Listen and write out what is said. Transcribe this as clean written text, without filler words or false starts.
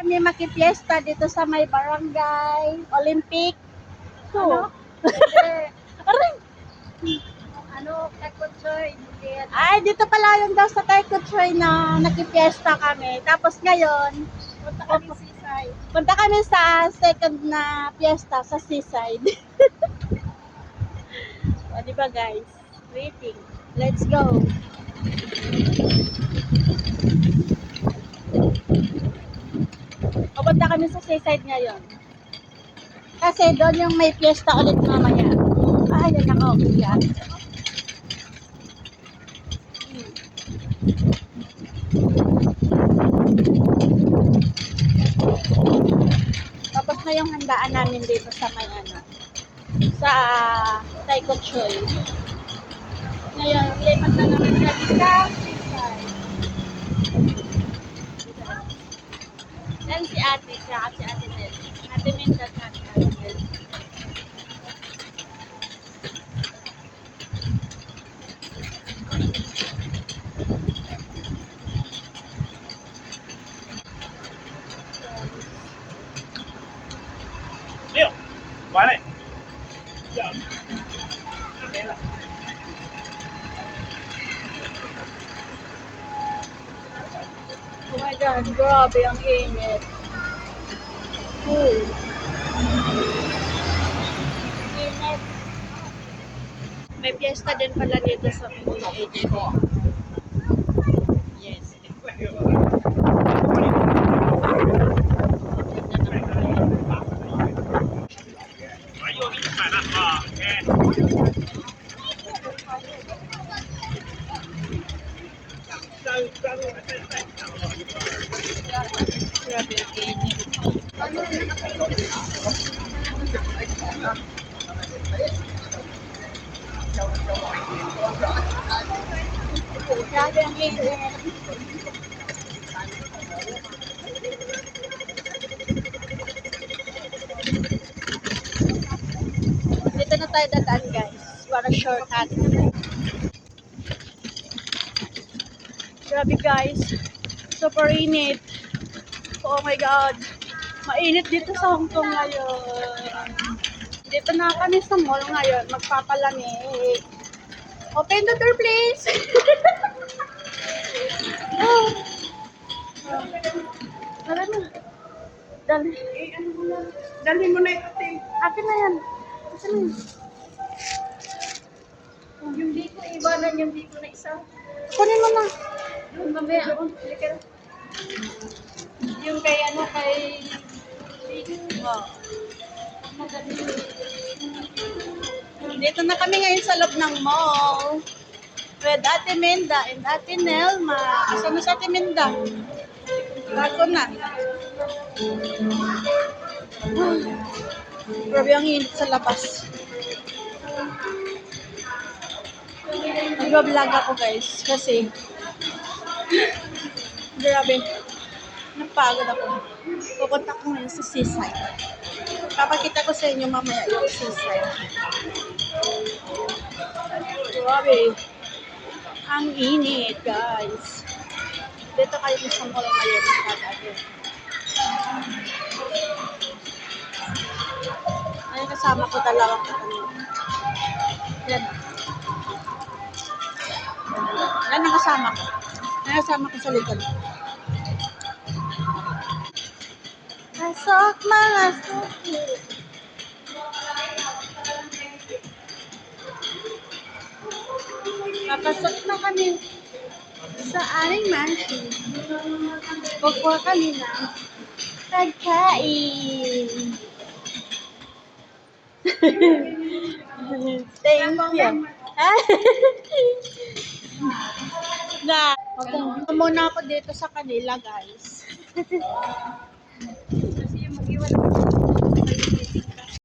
kami makipiesta dito sa may barangay Olympic 2. Ano? Aray! Ano, Kakotsoy. Ay, dito pala yung daw sa Taikotchoy na nakipiesta kami. Tapos ngayon, Punta kami Sisay. punta kami sa second na fiesta sa seaside. O, diba guys? Waiting. Let's go. Pupunta kami sa seaside ngayon. Kasi doon yung may fiesta ulit mamaya. Ay, yan ako. Yan. Tapos na yung handaan namin dito sa may ano, sa Taikotchoy. Ngayon, lipat na naman kami sa seaside. Yan si ate, siya si ate Nel. Ate Minda at ate Nel. Leo, 完了。这样，没了。 Oh my God, grabe ang init. Init. May fiesta din pala dito sa Pinoy Agency. Yes. Grabe ang init. Grabe ang init. Dito na tayo dadaan guys. Para shortcut. Grabe guys. Super init. Oh my God. Mainit dito sa Hong Kong ngayon. Dito na kami sa mall ngayon. Magpapalamig. Open the door please. Oh. Dali mo. Dali. Dali mo na ito, Ting. Akin na yan. Akin na yan. Yung dito, iwanan yung dito na isa. Kunin mo na. Doon, mamaya ako. Halika na. Yung kay ano, kay... Oh. Dito na kami ngayon sa loob ng mall. With Ate Minda and Ate Nelma. Asa na sa Ate Minda? Bago na. Grabe ang init sa labas. Nag-vlog ako guys kasi grabe. Napagod ako. Pupunta ko ngayon sa seaside. Papakita ko sa inyo mamaya yung seaside. Grabe. Ang init, guys. Dito kayo sa mall ngayon. Ay, kasama ko dalawang ano. Yan. Yan ang kasama ko. Yan ang kasama ko sa likod. Pasok mga suki. Papasok na kami sa aming mansion. Kukuha kami ng pagkain. Thank you. Na, muna ako dito sa kanila, guys. Kasi yung mag-iwan